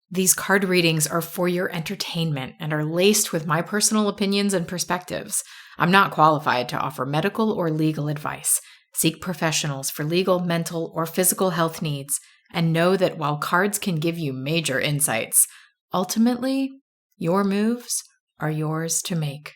These card readings are for your entertainment and are laced with my personal opinions and perspectives. I'm not qualified to offer medical or legal advice. Seek professionals for legal, mental, or physical health needs, and know that while cards can give you major insights, ultimately, your moves are yours to make.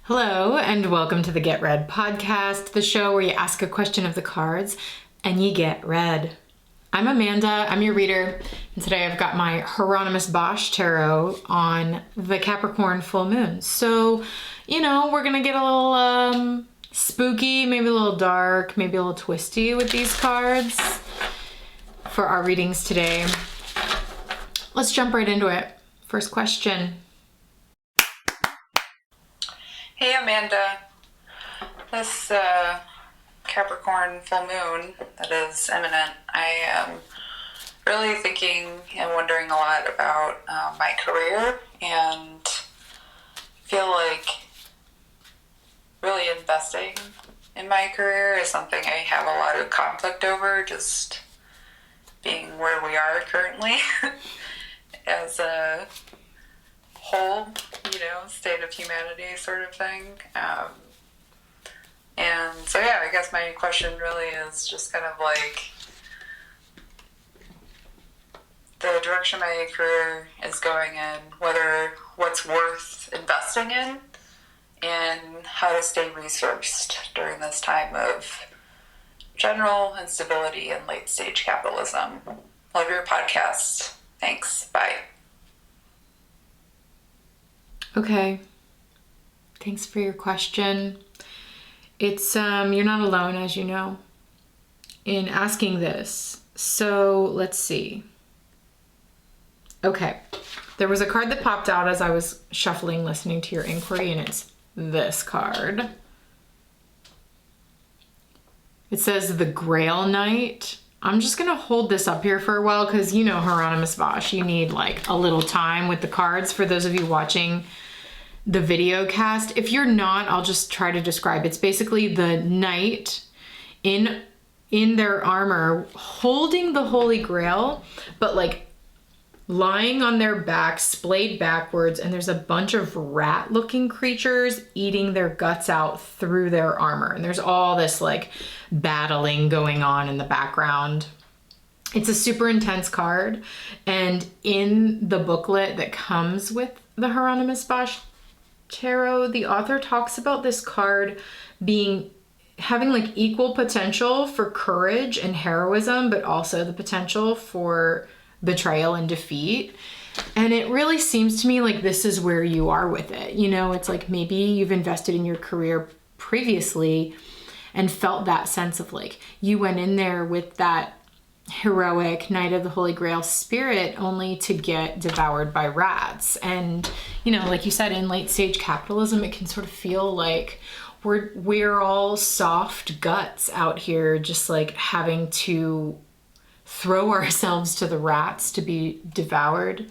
Hello, and welcome to the Get Read podcast, the show where you ask a question of the cards and you get read. I'm Amanda, I'm your reader, and today I've got my Hieronymus Bosch tarot on the Capricorn full moon. So, we're gonna get a little spooky, maybe a little dark, maybe a little twisty with these cards for our readings today. Let's jump right into it. First question. Hey Amanda, this Capricorn full moon that is imminent, I am really thinking and wondering a lot about my career, and feel like really investing in my career is something I have a lot of conflict over, just being where we are currently as a whole, state of humanity sort of thing. And so, I guess my question really is just kind of like the direction my career is going in, what's worth investing in, and how to stay resourced during this time of general instability and late stage capitalism. Love your podcast. Thanks. Bye. Okay. Thanks for your question. It's, you're not alone, as you know, in asking this. So let's see. Okay. There was a card that popped out as I was shuffling, listening to your inquiry, and it's this card. It says the Grail Knight. I'm just going to hold this up here for a while because, Hieronymus Bosch, you need like a little time with the cards. For those of you watching the video cast, if you're not, I'll just try to describe. It's basically the knight in their armor holding the Holy Grail, but like lying on their back, splayed backwards, and there's a bunch of rat-looking creatures eating their guts out through their armor. And there's all this like battling going on in the background. It's a super intense card. And in the booklet that comes with the Hieronymus Bosch tarot, the author talks about this card having like equal potential for courage and heroism, but also the potential for betrayal and defeat. And it really seems to me like this is where you are with it. It's like maybe you've invested in your career previously and felt that sense of like you went in there with that heroic Knight of the Holy Grail spirit only to get devoured by rats. And like you said, in late stage capitalism, it can sort of feel like we're all soft guts out here, just like having to throw ourselves to the rats to be devoured.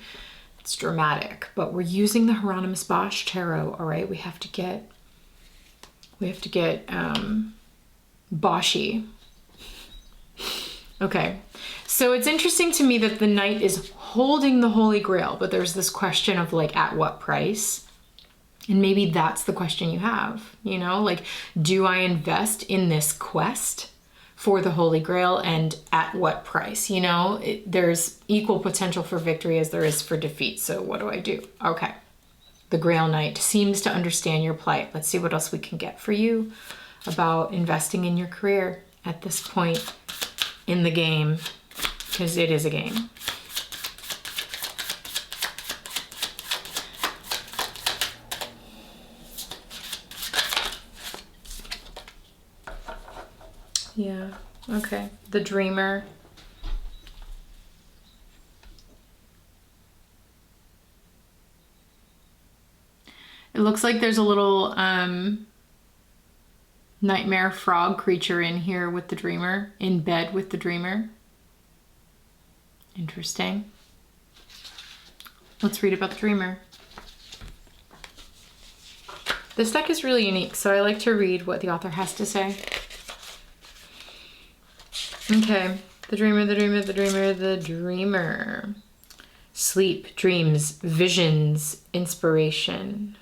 It's dramatic, but we're using the Hieronymus Bosch tarot. All right, we have to get Boshy. Okay, so it's interesting to me that the knight is holding the Holy Grail, but there's this question of like, at what price? And maybe that's the question you have, like, do I invest in this quest for the Holy Grail, and at what price? There's equal potential for victory as there is for defeat. So what do I do? Okay. The Grail Knight seems to understand your plight. Let's see what else we can get for you about investing in your career at this point in the game, because it is a game. Yeah, okay. The Dreamer. It looks like there's a little nightmare frog creature in here with the dreamer, in bed with the dreamer. Interesting. Let's read about the dreamer. This deck is really unique, so I like to read what the author has to say. Okay, the dreamer, the dreamer, the dreamer, the dreamer. Sleep, dreams, visions, inspiration.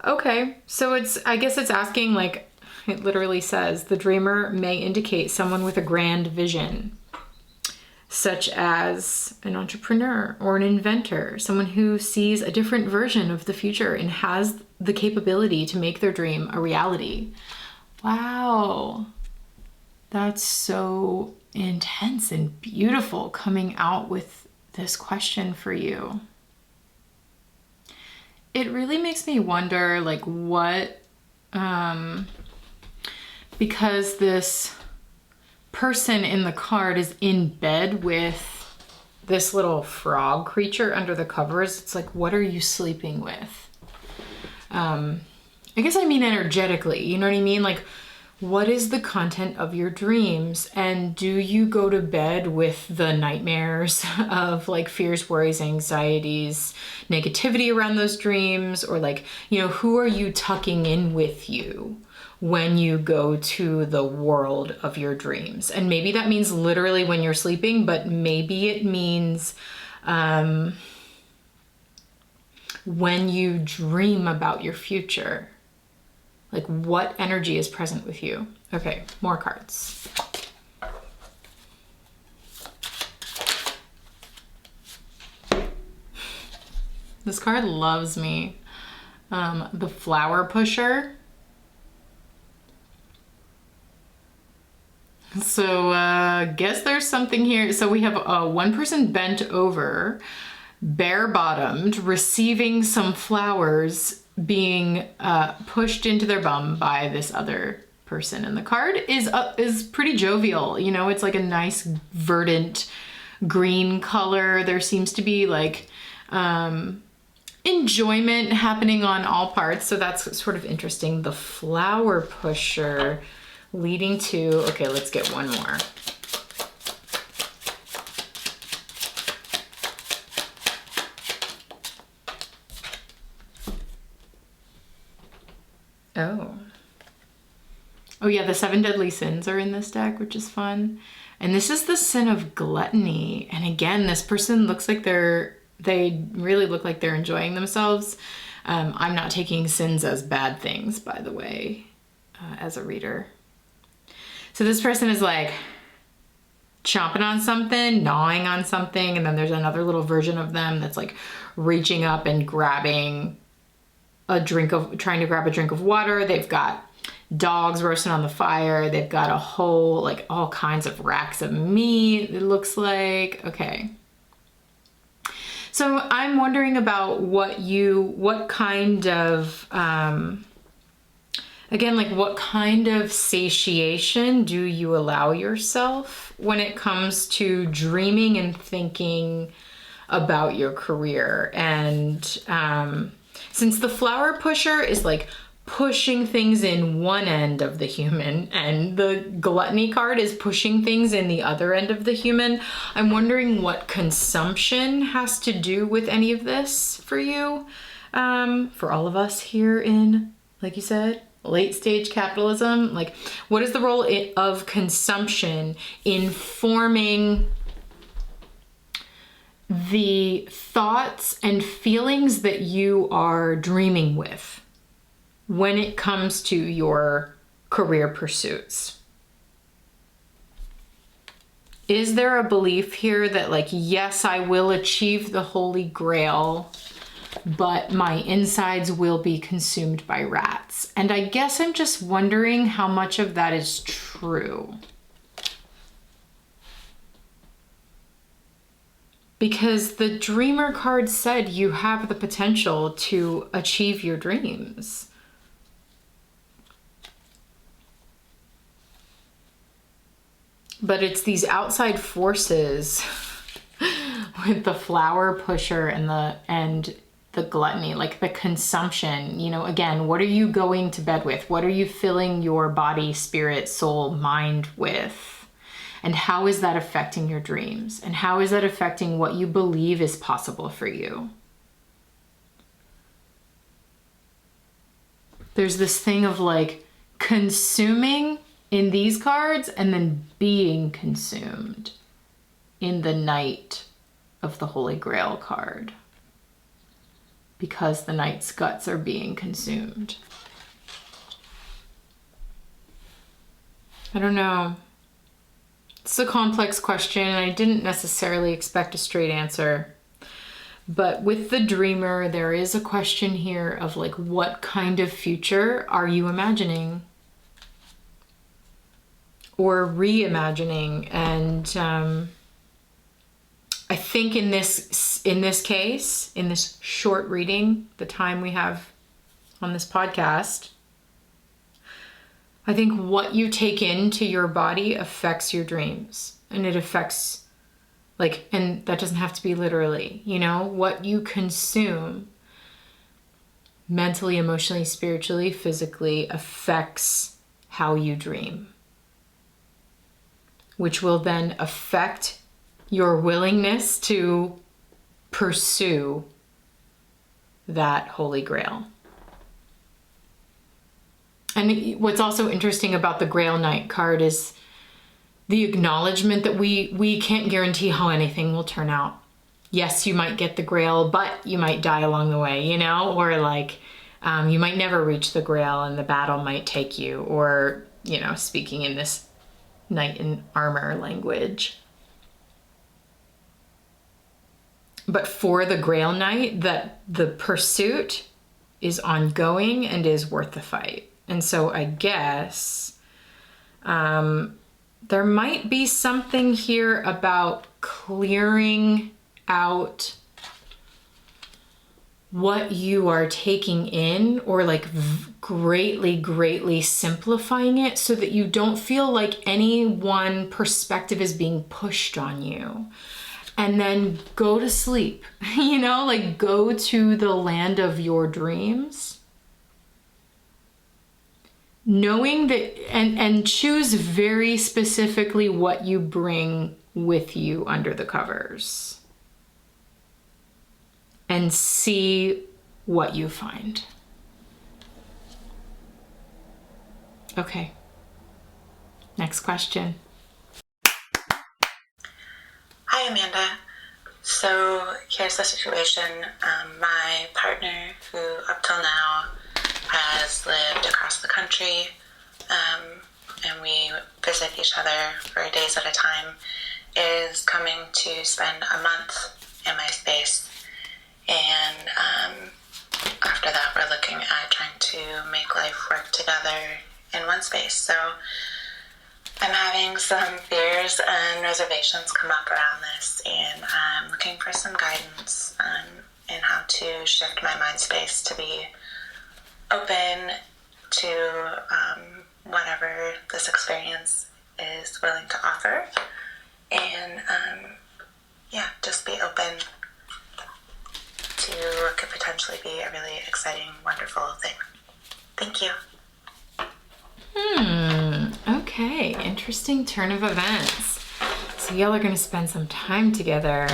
Okay, so I guess it's asking, like, it literally says, the dreamer may indicate someone with a grand vision, such as an entrepreneur or an inventor, someone who sees a different version of the future and has the capability to make their dream a reality. Wow, that's so intense and beautiful coming out with this question for you. It really makes me wonder, like, what, because this person in the card is in bed with this little frog creature under the covers. It's like, what are you sleeping with? I guess I mean energetically, you know what I mean? Like, what is the content of your dreams? And do you go to bed with the nightmares of like fears, worries, anxieties, negativity around those dreams? Or like, you know, who are you tucking in with you when you go to the world of your dreams? And maybe that means literally when you're sleeping, but maybe it means when you dream about your future. Like, what energy is present with you? Okay, more cards. This card loves me. The flower pusher. So, guess there's something here. So we have one person bent over, bare-bottomed, receiving some flowers being pushed into their bum by this other person. And the card is pretty jovial. You know, it's like a nice verdant green color. There seems to be like enjoyment happening on all parts. So that's sort of interesting. The flower pusher leading to, okay, let's get one more. Oh yeah, the 7 deadly sins are in this deck, which is fun. And this is the sin of gluttony. And again, this person looks like they really look like they're enjoying themselves. I'm not taking sins as bad things, by the way, as a reader. So this person is like chomping on something, gnawing on something, and then there's another little version of them that's like reaching up and grabbing trying to grab a drink of water. They've got dogs roasting on the fire. They've got a whole, like, all kinds of racks of meat, it looks like. Okay. So I'm wondering about what kind of, again, like, what kind of satiation do you allow yourself when it comes to dreaming and thinking about your career? And since the flower pusher is like pushing things in one end of the human and the gluttony card is pushing things in the other end of the human, I'm wondering what consumption has to do with any of this for you. For all of us here in, like you said, late stage capitalism, like, what is the role of consumption in forming the thoughts and feelings that you are dreaming with when it comes to your career pursuits? Is there a belief here that, like, yes, I will achieve the Holy Grail, but my insides will be consumed by rats? And I guess I'm just wondering how much of that is true. Because the dreamer card said you have the potential to achieve your dreams. But it's these outside forces with the flower pusher and the gluttony, like the consumption. You know, again, what are you going to bed with? What are you filling your body, spirit, soul, mind with? And how is that affecting your dreams? And how is that affecting what you believe is possible for you? There's this thing of like consuming in these cards and then being consumed in the Knight of the Holy Grail card, because the Knight's guts are being consumed. I don't know. It's a complex question, and I didn't necessarily expect a straight answer. But with the dreamer, there is a question here of like, what kind of future are you imagining? Or reimagining? And I think in this case, in this short reading, the time we have on this podcast, I think what you take into your body affects your dreams, and it affects, like, and that doesn't have to be literally, you know, what you consume mentally, emotionally, spiritually, physically affects how you dream, which will then affect your willingness to pursue that Holy Grail. And what's also interesting about the Grail Knight card is the acknowledgement that we can't guarantee how anything will turn out. Yes, you might get the Grail, but you might die along the way, you know, or like you might never reach the Grail and the battle might take you, or, you know, speaking in this knight in armor language. But for the Grail Knight, that the pursuit is ongoing and is worth the fight. And so I guess there might be something here about clearing out what you are taking in, or like greatly simplifying it so that you don't feel like any one perspective is being pushed on you. And then go to sleep, you know, like go to the land of your dreams. Knowing that, and choose very specifically what you bring with you under the covers. And see what you find. Okay. Next question. Hi, Amanda. So here's the situation. My partner, who up till now has lived across the country, and we visit each other for days at a time, is coming to spend a month in my space. And after that, we're looking at trying to make life work together in one space. So I'm having some fears and reservations come up around this, and I'm looking for some guidance in how to shift my mind space to be open to whatever this experience is willing to offer, and just be open to what could potentially be a really exciting, wonderful thing. Thank you. Okay, interesting turn of events. So y'all are gonna spend some time together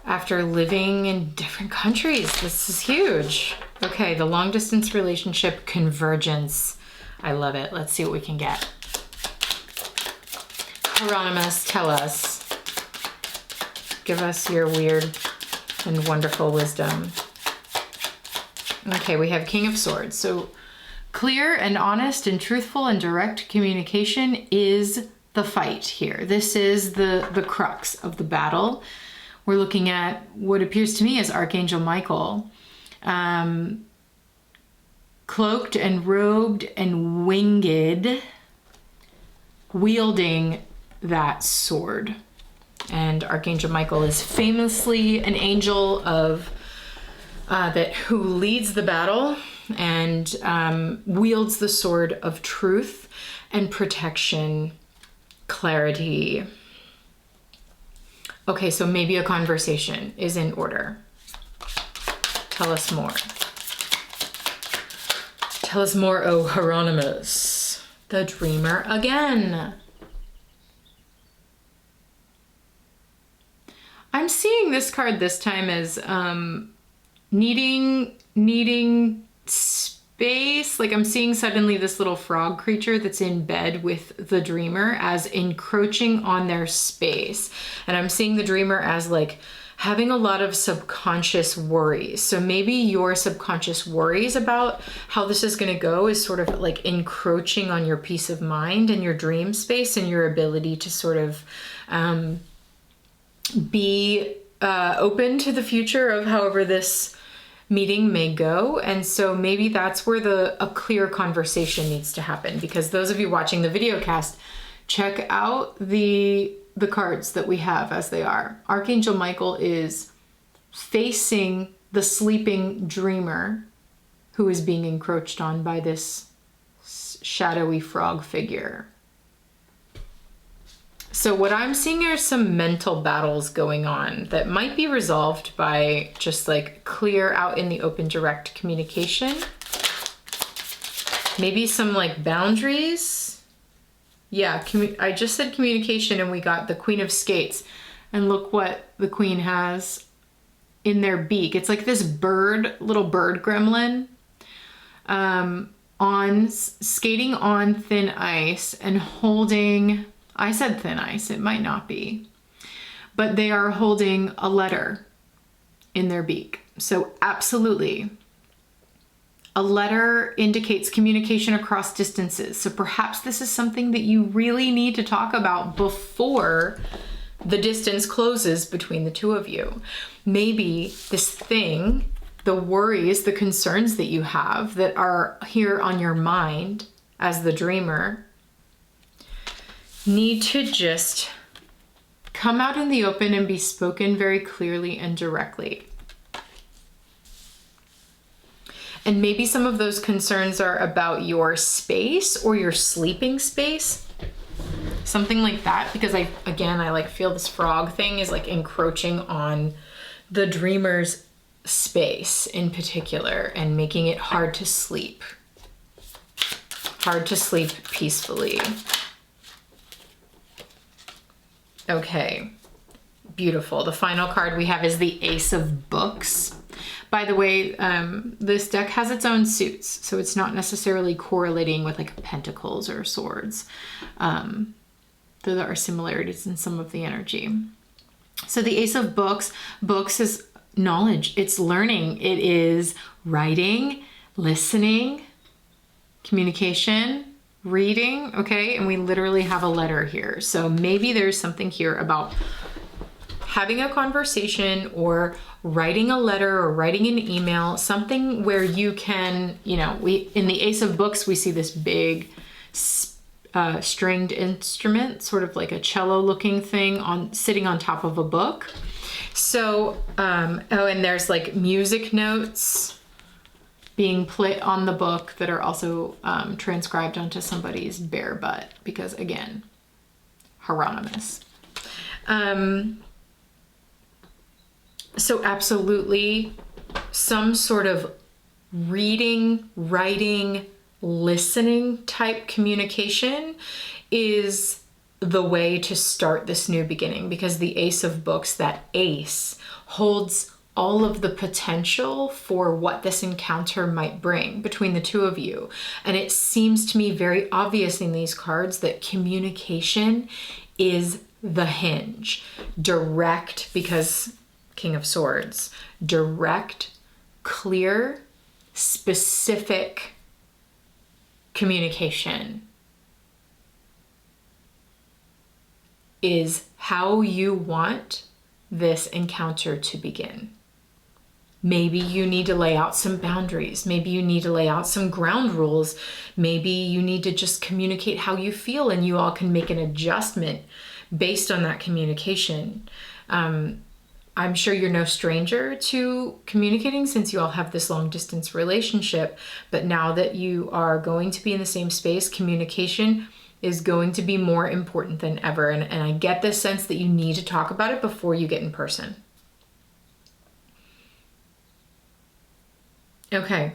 after living in different countries. This is huge. Okay, the long distance relationship convergence. I love it. Let's see what we can get. Hieronymus, tell us. Give us your weird and wonderful wisdom. Okay, we have King of Swords. So clear and honest and truthful and direct communication is the fight here. This is the crux of the battle. We're looking at what appears to me as Archangel Michael, cloaked and robed and winged, wielding that sword. And Archangel Michael is famously an angel of who leads the battle and wields the sword of truth and protection clarity. Okay, so maybe a conversation is in order. Tell us more. Tell us more, oh Hieronymus. The dreamer again. I'm seeing this card this time as needing space. Like I'm seeing suddenly this little frog creature that's in bed with the dreamer as encroaching on their space. And I'm seeing the dreamer as like having a lot of subconscious worries. So maybe your subconscious worries about how this is going to go is sort of like encroaching on your peace of mind and your dream space and your ability to sort of be open to the future of however this meeting may go. And so maybe that's where a clear conversation needs to happen, because those of you watching the video cast, check out the cards that we have as they are. Archangel Michael is facing the sleeping dreamer who is being encroached on by this shadowy frog figure. So what I'm seeing are some mental battles going on that might be resolved by just like clear out in the open direct communication. Maybe some like boundaries. Yeah, I just said communication and we got the Queen of Skates. And look what the Queen has in their beak. It's like this little bird gremlin skating on thin ice and holding... I said thin ice, it might not be, but they are holding a letter in their beak. So absolutely, a letter indicates communication across distances. So perhaps this is something that you really need to talk about before the distance closes between the two of you. Maybe this thing, the worries, the concerns that you have that are here on your mind as the dreamer, need to just come out in the open and be spoken very clearly and directly. And maybe some of those concerns are about your space or your sleeping space, something like that, because I like feel this frog thing is like encroaching on the dreamer's space in particular and making it hard to sleep peacefully. Okay, beautiful. The final card we have is the Ace of Books. By the way, this deck has its own suits, so it's not necessarily correlating with like pentacles or swords. Though there are similarities in some of the energy. So the Ace of Books is knowledge, it's learning, it is writing, listening, communication, reading, okay? And we literally have a letter here. So maybe there's something here about having a conversation or writing a letter or writing an email, something where you can, in the Ace of Books, we see this big stringed instrument, sort of like a cello looking thing sitting on top of a book. So, and there's like music notes being put on the book that are also transcribed onto somebody's bare butt, because again, Hieronymus. So absolutely some sort of reading, writing, listening type communication is the way to start this new beginning, because the Ace of Books, that ace, holds all of the potential for what this encounter might bring between the two of you. And it seems to me very obvious in these cards that communication is the hinge. Direct, because King of Swords, direct, clear, specific communication is how you want this encounter to begin. Maybe you need to lay out some boundaries. Maybe you need to lay out some ground rules. Maybe you need to just communicate how you feel and you all can make an adjustment based on that communication. I'm sure you're no stranger to communicating since you all have this long distance relationship, but now that you are going to be in the same space, communication is going to be more important than ever. And I get this sense that you need to talk about it before you get in person. Okay.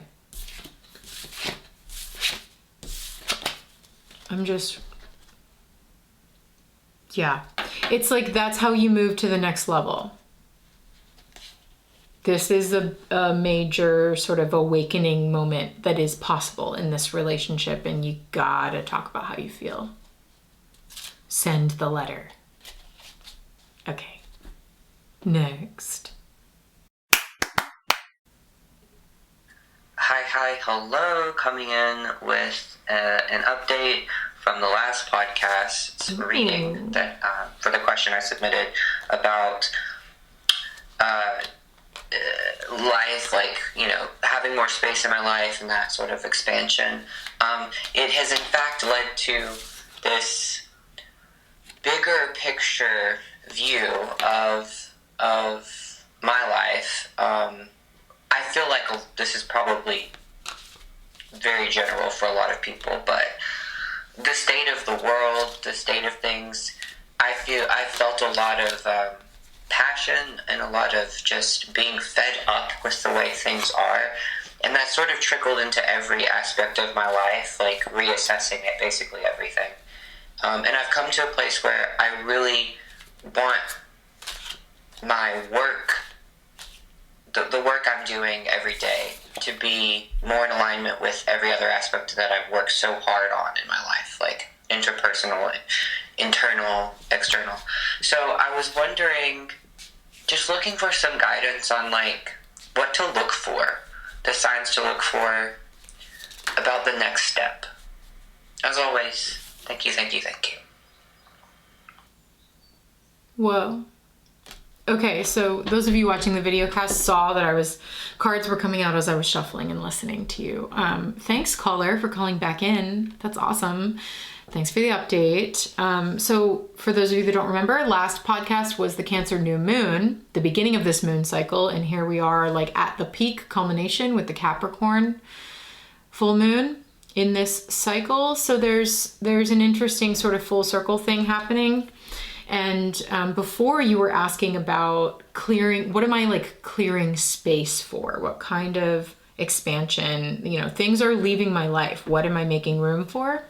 Yeah. It's like that's how you move to the next level. This is a major sort of awakening moment that is possible in this relationship, and you gotta talk about how you feel. Send the letter. Okay. Next. Hi, hello. Coming in with an update from the last podcast's reading that for the question I submitted about life, like, you know, having more space in my life and that sort of expansion. It has in fact led to this bigger picture view of my life. I feel like this is probably very general for a lot of people, but the state of the world, the state of things, I felt a lot of passion and a lot of just being fed up with the way things are, and that sort of trickled into every aspect of my life, like reassessing it, basically everything. And I've come to a place where I really want my work, the work I'm doing every day, to be more in alignment with every other aspect that I've worked so hard on in my life, like interpersonal, internal, external. So I was wondering, just looking for some guidance on like what to look for, the signs to look for about the next step. As always, thank you. Whoa. Okay, so those of you watching the video cast saw that cards were coming out as I was shuffling and listening to you. Thanks, caller, for calling back in. That's awesome. Thanks for the update. So for those of you that don't remember, last podcast was the Cancer new moon, the beginning of this moon cycle, and here we are like at the peak culmination with the Capricorn full moon in this cycle. So there's an interesting sort of full circle thing happening. And before you were asking about clearing, what am I like clearing space for? What kind of expansion, you know, things are leaving my life. What am I making room for?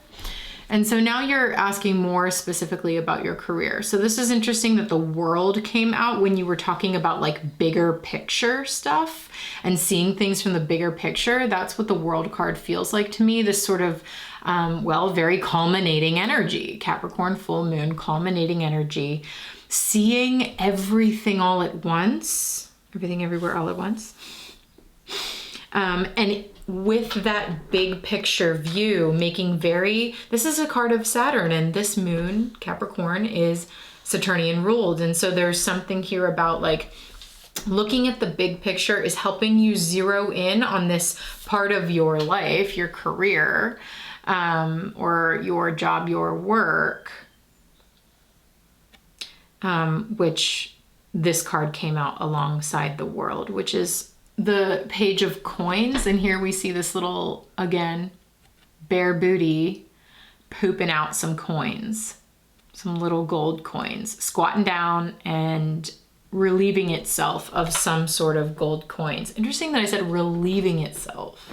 And so now you're asking more specifically about your career. So this is interesting that the world came out when you were talking about like bigger picture stuff and seeing things from the bigger picture. That's what the world card feels like to me. This sort of, very culminating energy, Capricorn full moon, culminating energy, seeing everything all at once, everything everywhere all at once. And with that big picture view, this is a card of Saturn, and this moon, Capricorn, is Saturnian ruled. And so there's something here about like looking at the big picture is helping you zero in on this part of your life, your career, or your job, your work, which this card came out alongside the world, which is the Page of Coins. And here we see this little, again, bare booty pooping out some coins, some little gold coins, squatting down and relieving itself of some sort of gold coins. Interesting that I said relieving itself.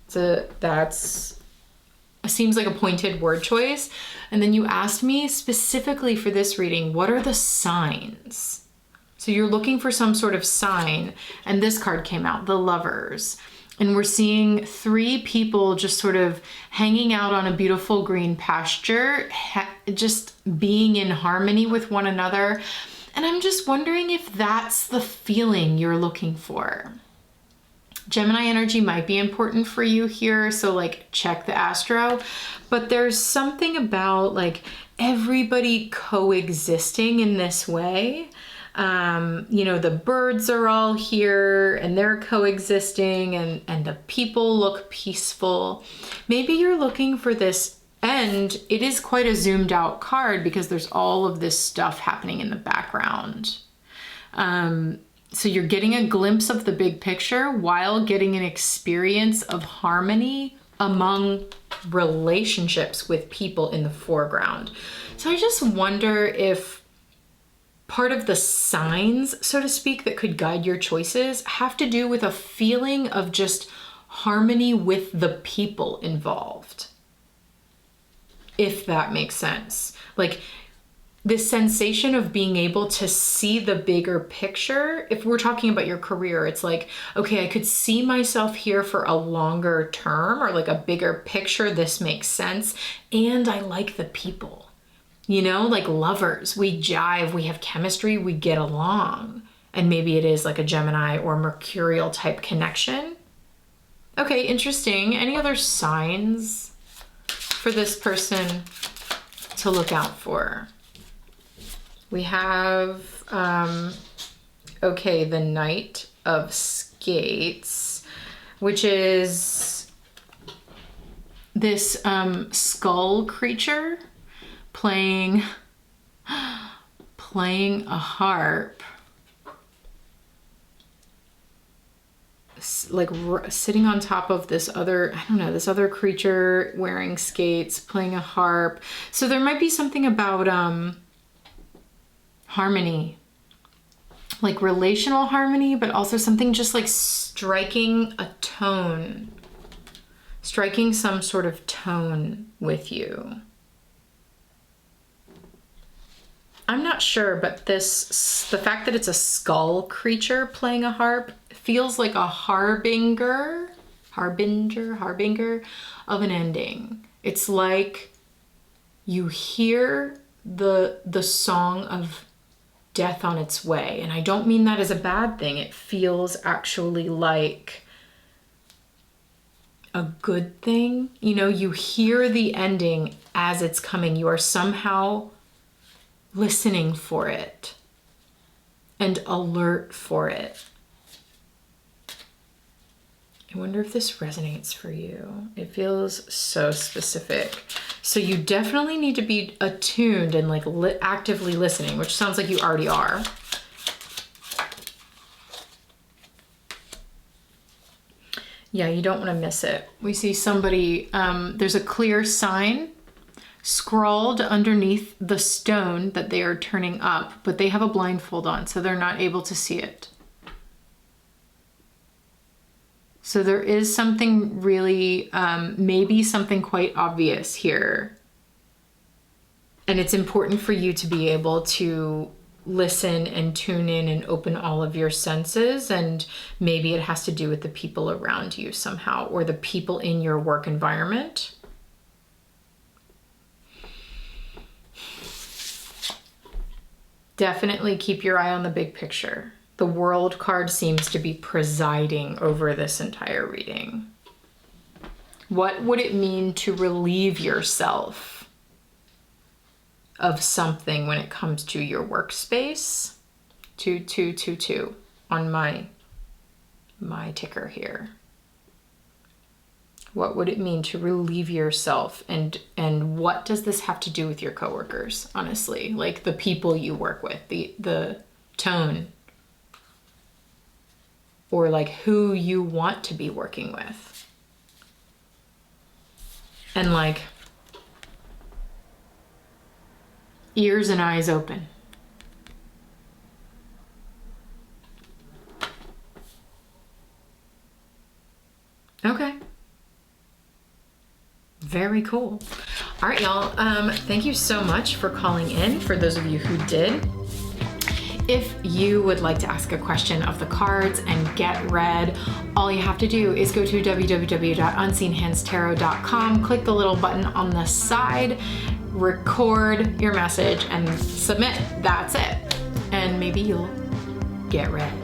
So that's seems like a pointed word choice. And then you asked me specifically for this reading, what are the signs? So you're looking for some sort of sign, and this card came out, the Lovers. And we're seeing three people just sort of hanging out on a beautiful green pasture, just being in harmony with one another. And I'm just wondering if that's the feeling you're looking for. Gemini energy might be important for you here, so like check the astro. But there's something about like everybody coexisting in this way. The birds are all here and they're coexisting, and the people look peaceful. Maybe you're looking for this end. It is quite a zoomed out card because there's all of this stuff happening in the background. So you're getting a glimpse of the big picture while getting an experience of harmony among relationships with people in the foreground. So I just wonder if part of the signs, so to speak, that could guide your choices have to do with a feeling of just harmony with the people involved. If that makes sense. Like this sensation of being able to see the bigger picture. If we're talking about your career, it's like, okay, I could see myself here for a longer term or like a bigger picture. This makes sense. And I like the people. You know, like lovers, we jive, we have chemistry, we get along. And maybe it is like a Gemini or Mercurial type connection. Okay, interesting. Any other signs for this person to look out for? We have, okay, the Knight of Skates, which is this skull creature playing a harp, like sitting on top of this other, I don't know, this other creature wearing skates, playing a harp. So there might be something about harmony, like relational harmony, but also something just like striking a tone, striking some sort of tone with you. I'm not sure, but the fact that it's a skull creature playing a harp feels like a harbinger of an ending. It's like you hear the song of death on its way. And I don't mean that as a bad thing. It feels actually like a good thing. You know, you hear the ending as it's coming. You are somehow listening for it and alert for it. I wonder if this resonates for you. It feels so specific. So you definitely need to be attuned and like actively listening, which sounds like you already are. Yeah, you don't want to miss it. We see somebody, there's a clear sign scrawled underneath the stone that they are turning up, but they have a blindfold on, so they're not able to see it. So there is something really, maybe something quite obvious here. And it's important for you to be able to listen and tune in and open all of your senses. And maybe it has to do with the people around you somehow, or the people in your work environment. Definitely keep your eye on the big picture. The World card seems to be presiding over this entire reading. What would it mean to relieve yourself of something when it comes to your workspace? 2222 on my ticker here. What would it mean to relieve yourself? And what does this have to do with your coworkers, honestly? Like the people you work with, the tone, or like who you want to be working with. And like ears and eyes open. Okay. Very cool. All right, y'all. Thank you so much for calling in, for those of you who did. If you would like to ask a question of the cards and get read, all you have to do is go to www.unseenhandstarot.com, click the little button on the side, record your message, and submit. That's it. And maybe you'll get read.